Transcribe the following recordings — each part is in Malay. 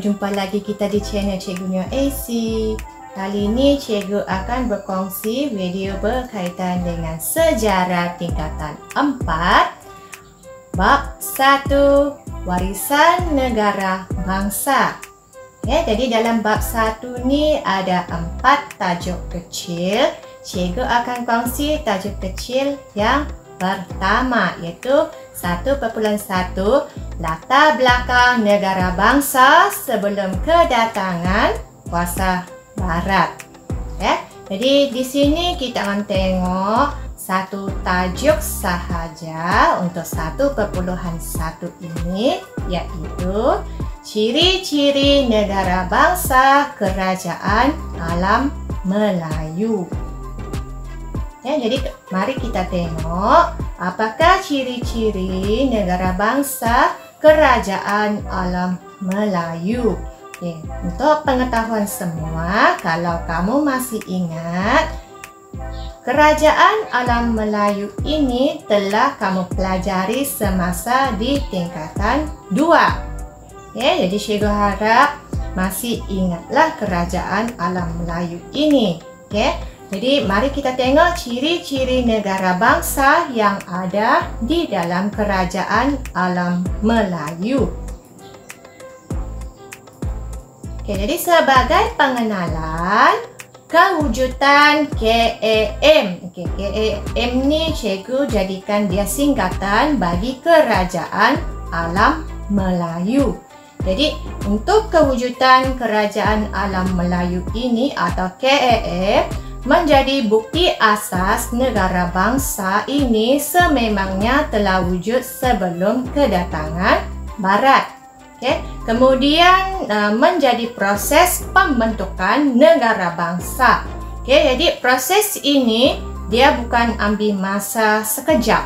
Jumpa lagi kita di channel Cikgu Nia AC. Kali ini Cikgu akan berkongsi video berkaitan dengan sejarah tingkatan 4 Bab 1 Warisan Negara Bangsa. Jadi dalam bab 1 ni ada 4 tajuk kecil. Cikgu akan kongsi tajuk kecil yang pertama, iaitu 1.1 Latar belakang negara bangsa sebelum kedatangan kuasa barat. Jadi di sini kita akan tengok satu tajuk sahaja untuk 1.1 ini, iaitu ciri-ciri negara bangsa kerajaan alam Melayu. Jadi mari kita tengok apakah ciri-ciri negara bangsa kerajaan alam Melayu. Untuk pengetahuan semua, kalau kamu masih ingat, kerajaan alam Melayu ini telah kamu pelajari semasa di tingkatan 2. Jadi cikgu harap masih ingatlah kerajaan alam Melayu ini. Jadi mari kita tengok ciri-ciri negara bangsa yang ada di dalam kerajaan alam Melayu. Jadi sebagai pengenalan kewujudan KAM. KAM ni cikgu jadikan dia singkatan bagi kerajaan alam Melayu. Jadi untuk kewujudan kerajaan alam Melayu ini atau KAM menjadi bukti asas negara bangsa ini sememangnya telah wujud sebelum kedatangan Barat. Kemudian menjadi proses pembentukan negara bangsa. Jadi proses ini dia bukan ambil masa sekejap.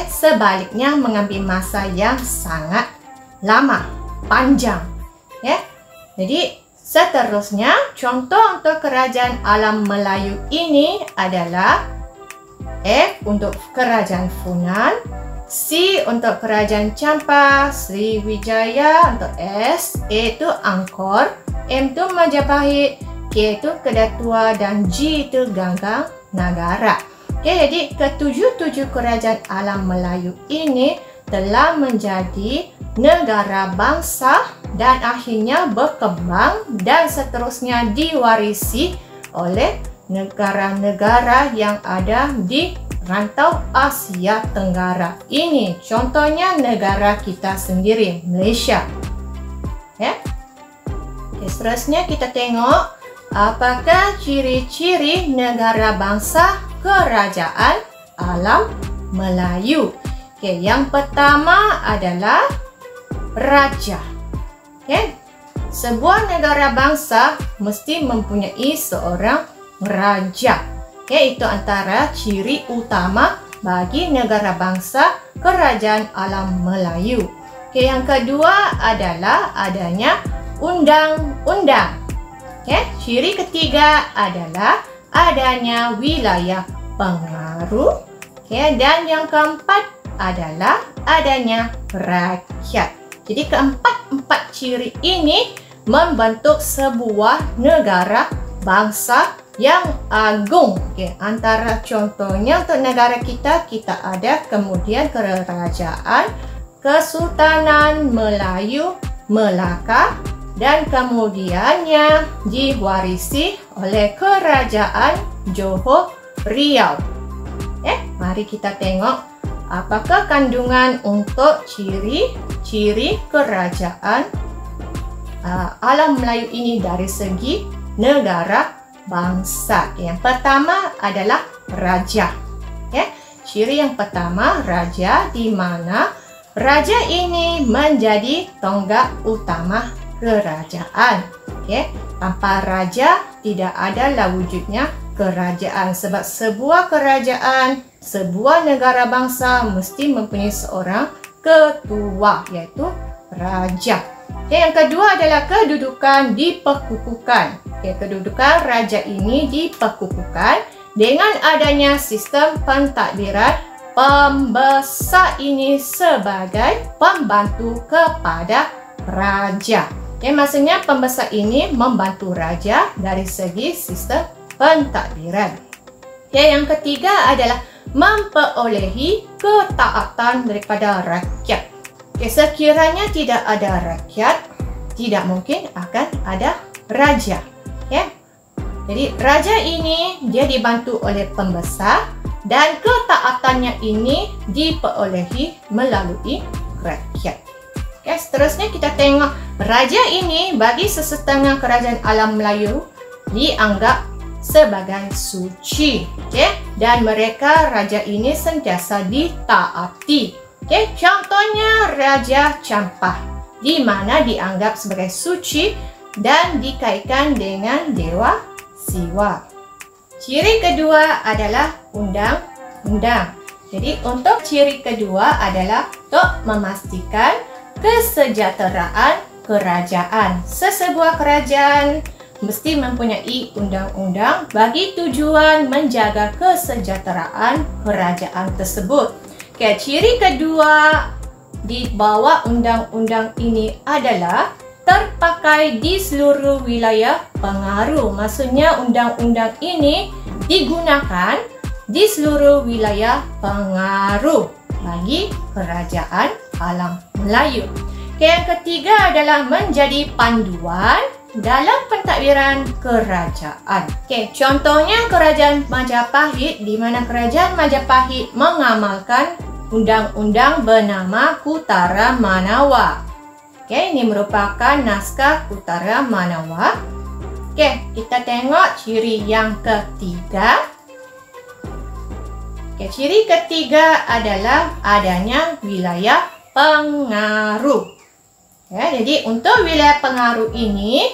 Sebaliknya mengambil masa yang sangat lama, panjang. Jadi seterusnya, contoh untuk kerajaan alam Melayu ini adalah F untuk kerajaan Funan, C untuk kerajaan Champa, Sriwijaya untuk S, A itu Angkor, M itu Majapahit, K itu Kedah Tua dan G itu Ganggang Nagara. Jadi ketujuh-tujuh kerajaan alam Melayu ini telah menjadi negara bangsa dan akhirnya berkembang dan seterusnya diwarisi oleh negara-negara yang ada di rantau Asia Tenggara. Ini contohnya negara kita sendiri, Malaysia. Seterusnya kita tengok apakah ciri-ciri negara bangsa kerajaan alam Melayu. Yang pertama adalah raja. Sebuah negara bangsa mesti mempunyai seorang raja. Itu antara ciri utama bagi negara bangsa kerajaan alam Melayu. Yang kedua adalah adanya undang-undang. Ciri ketiga adalah adanya wilayah pengaruh. Dan yang keempat adalah adanya rakyat. Jadi keempat ciri ini membentuk sebuah negara bangsa yang agung. Antara contohnya untuk negara kita ada kemudian Kerajaan Kesultanan Melayu Melaka dan kemudiannya diwarisi oleh Kerajaan Johor Riau. Mari kita tengok apakah kandungan untuk ciri-ciri kerajaan alam Melayu ini dari segi negara bangsa. Yang pertama adalah raja. Ciri yang pertama raja, di mana raja ini menjadi tonggak utama kerajaan. Tanpa raja tidak adalah wujudnya kerajaan, sebab sebuah kerajaan, sebuah negara bangsa mesti mempunyai seorang ketua, iaitu raja. Yang kedua adalah kedudukan di pekukukan. Kedudukan raja ini di pekukukan dengan adanya sistem pentadbiran pembesar ini sebagai pembantu kepada raja. Maksudnya pembesar ini membantu raja dari segi sistem pentadbiran. Yang ketiga adalah memperolehi ketaatan daripada rakyat. Sekiranya tidak ada rakyat, tidak mungkin akan ada raja. Jadi raja ini dia dibantu oleh pembesar dan ketaatannya ini diperolehi melalui rakyat. Seterusnya kita tengok raja ini bagi sesetengah kerajaan alam Melayu dianggap sebagai suci. Dan mereka raja ini sentiasa ditaati. Contohnya Raja Campah, di mana dianggap sebagai suci dan dikaitkan dengan Dewa Siwa. Ciri kedua adalah undang-undang. Jadi untuk ciri kedua adalah untuk memastikan kesejahteraan kerajaan. Sesebuah kerajaan mesti mempunyai undang-undang bagi tujuan menjaga kesejahteraan kerajaan tersebut. Ciri kedua di bawah undang-undang ini adalah terpakai di seluruh wilayah pengaruh. Maksudnya undang-undang ini digunakan di seluruh wilayah pengaruh bagi kerajaan alam Melayu. Yang ketiga adalah menjadi panduan dalam pentadbiran kerajaan. Contohnya kerajaan Majapahit, di mana kerajaan Majapahit mengamalkan undang-undang bernama Kutara Manawa. Ini merupakan naskah Kutara Manawa. Kita tengok ciri yang ketiga. Ciri ketiga adalah adanya wilayah pengaruh. Jadi untuk wilayah pengaruh ini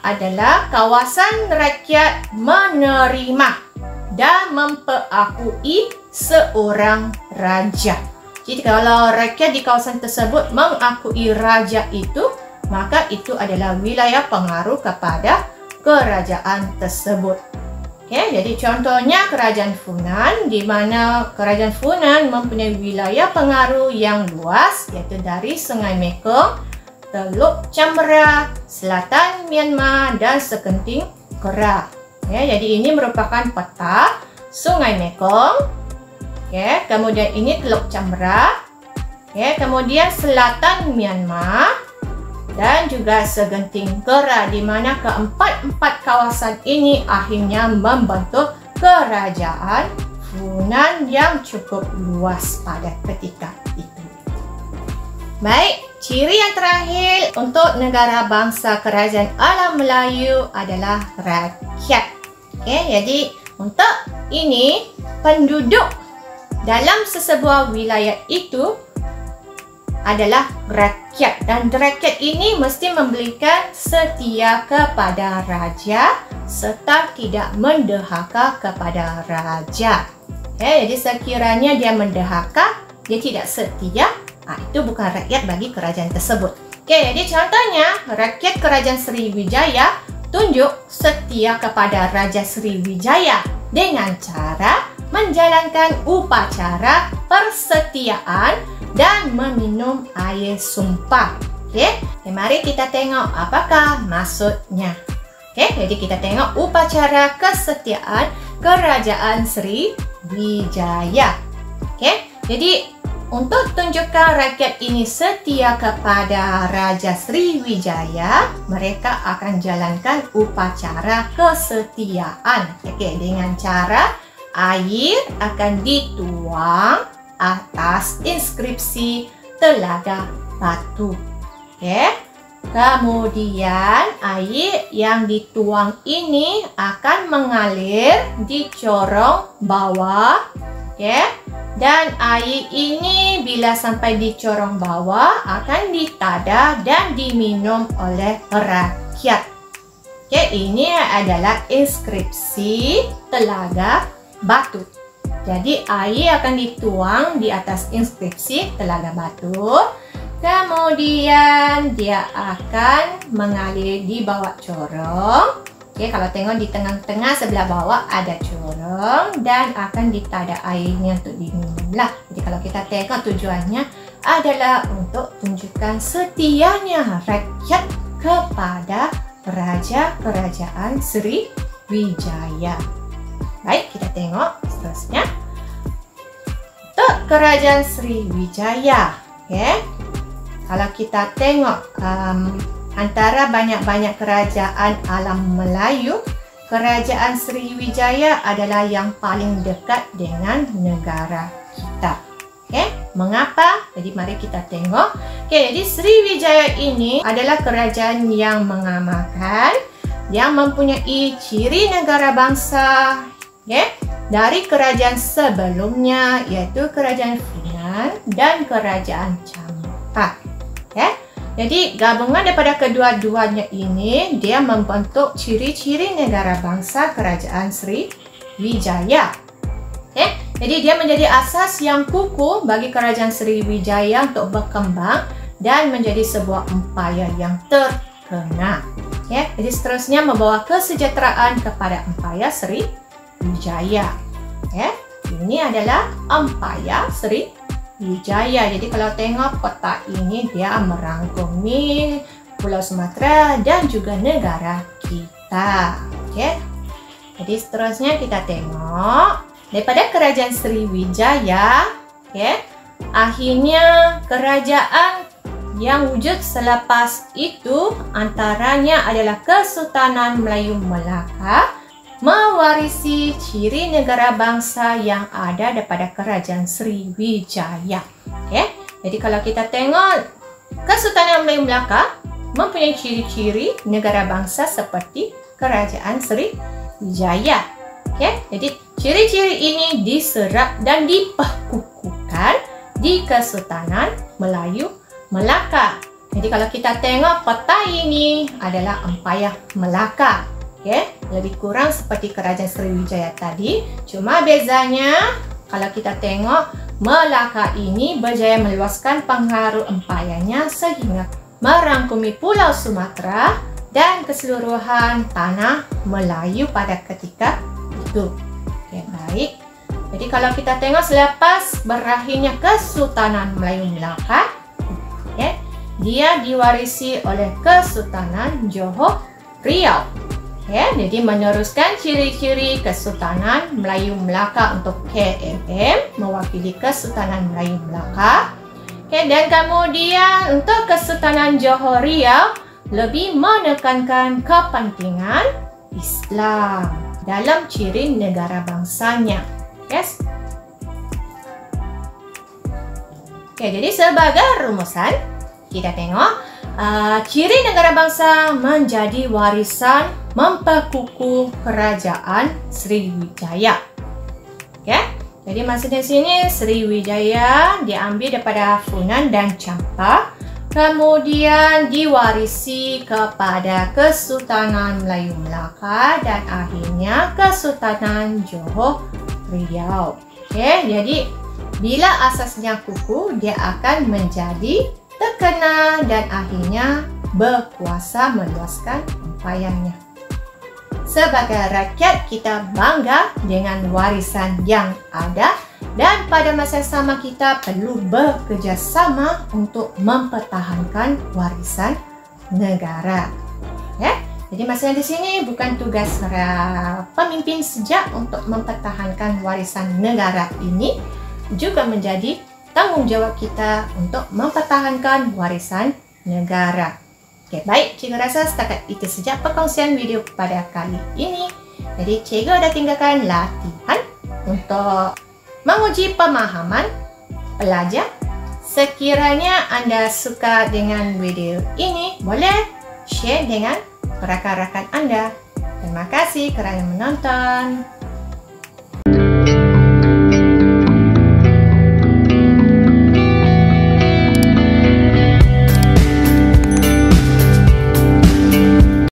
adalah kawasan rakyat menerima dan memperakui seorang raja. Jadi kalau rakyat di kawasan tersebut mengakui raja itu, maka itu adalah wilayah pengaruh kepada kerajaan tersebut. Jadi contohnya kerajaan Funan, di mana kerajaan Funan mempunyai wilayah pengaruh yang luas, iaitu dari Sungai Mekong, Teluk Chambra, selatan Myanmar dan sekenting Kerak. Jadi ini merupakan peta Sungai Mekong. Kemudian ini Teluk Chambra. Kemudian selatan Myanmar dan juga segenting Kerak, di mana keempat-empat kawasan ini akhirnya membentuk kerajaan Funan yang cukup luas pada ketika itu. Baik, ciri yang terakhir untuk negara bangsa kerajaan alam Melayu adalah rakyat. Jadi untuk ini penduduk dalam sesebuah wilayah itu adalah rakyat, dan rakyat ini mesti memberikan setia kepada raja serta tidak mendahaka kepada raja. Jadi sekiranya dia mendahaka, dia tidak setia, itu bukan rakyat bagi kerajaan tersebut. Jadi contohnya rakyat kerajaan Sriwijaya tunjuk setia kepada Raja Sriwijaya dengan cara menjalankan upacara persetiaan dan meminum air sumpah. Mari kita tengok apakah maksudnya. Jadi kita tengok upacara kesetiaan kerajaan Sriwijaya. Jadi untuk tunjukkan rakyat ini setia kepada Raja Sriwijaya, mereka akan jalankan upacara kesetiaan. Dengan cara air akan dituang atas inskripsi Telaga Batu. Kemudian air yang dituang ini akan mengalir di corong bawah. Dan air ini bila sampai di corong bawah akan ditadah dan diminum oleh rakyat. Ini adalah inskripsi Telaga Batu. Jadi air akan dituang di atas inskripsi Telaga Batu. Kemudian dia akan mengalir di bawah corong. Kalau tengok di tengah-tengah sebelah bawah ada corong dan akan ditadah airnya untuk diminum lah. Jadi kalau kita tengok tujuannya adalah untuk tunjukkan setianya rakyat kepada Raja-Kerajaan Sriwijaya. Baik, kita tengok seterusnya. Untuk Kerajaan Sriwijaya, kalau kita tengok antara banyak-banyak kerajaan alam Melayu, Kerajaan Sriwijaya adalah yang paling dekat dengan negara kita. Mengapa? Jadi mari kita tengok. Jadi Sriwijaya ini adalah kerajaan yang mengamalkan, yang mempunyai ciri negara bangsa dari kerajaan sebelumnya, iaitu Kerajaan Funan dan Kerajaan Champa. Jadi gabungan daripada kedua-duanya ini, dia membentuk ciri-ciri negara bangsa Kerajaan Sriwijaya. Jadi dia menjadi asas yang kukuh bagi Kerajaan Sriwijaya untuk berkembang dan menjadi sebuah empayar yang terkenal. Jadi seterusnya membawa kesejahteraan kepada empayar Sriwijaya. Ini adalah empayar Sriwijaya. Jadi kalau tengok peta ini, dia merangkumi Pulau Sumatera dan juga negara kita. Jadi seterusnya kita tengok daripada Kerajaan Sriwijaya. Akhirnya kerajaan yang wujud selepas itu antaranya adalah Kesultanan Melayu Melaka, mewarisi ciri negara bangsa yang ada daripada Kerajaan Sriwijaya. Jadi kalau kita tengok, Kesultanan Melayu Melaka mempunyai ciri-ciri negara bangsa seperti Kerajaan Sriwijaya. Jadi ciri-ciri ini diserap dan diperkukuhkan di Kesultanan Melayu Melaka. Jadi kalau kita tengok peta ini adalah empayar Melaka. Lebih kurang seperti Kerajaan Sriwijaya tadi. Cuma bezanya, kalau kita tengok, Melaka ini berjaya meluaskan pengaruh empayarnya sehingga merangkumi Pulau Sumatera dan keseluruhan tanah Melayu pada ketika itu. Baik. Jadi kalau kita tengok selepas berakhirnya Kesultanan Melayu Melaka, dia diwarisi oleh Kesultanan Johor Riau. Jadi meneruskan ciri-ciri Kesultanan Melayu Melaka untuk KMM, mewakili Kesultanan Melayu Melaka. Dan kemudian untuk Kesultanan Johor Riau lebih menekankan kepentingan Islam dalam ciri negara bangsanya. Jadi sebagai rumusan, kita tengok ciri negara bangsa menjadi warisan memperkukuh Kerajaan Sriwijaya. Jadi maksudnya sini Sriwijaya diambil daripada Funan dan Champa, kemudian diwarisi kepada Kesultanan Melayu Melaka dan akhirnya Kesultanan Johor Riau. Jadi bila asasnya kukuh, dia akan menjadi terkenal dan akhirnya berkuasa meluaskan empayarnya. Sebagai rakyat, kita bangga dengan warisan yang ada dan pada masa sama kita perlu bekerjasama untuk mempertahankan warisan negara. Jadi maksudnya di sini bukan tugas pemimpin saja untuk mempertahankan warisan negara ini, juga menjadi tanggung jawab kita untuk mempertahankan warisan negara. Baik, cikgu rasa setakat itu saja perkongsian video pada kali ini. Jadi cikgu dah tinggalkan latihan untuk menguji pemahaman pelajar. Sekiranya anda suka dengan video ini, boleh share dengan rakan-rakan anda. Terima kasih kerana menonton.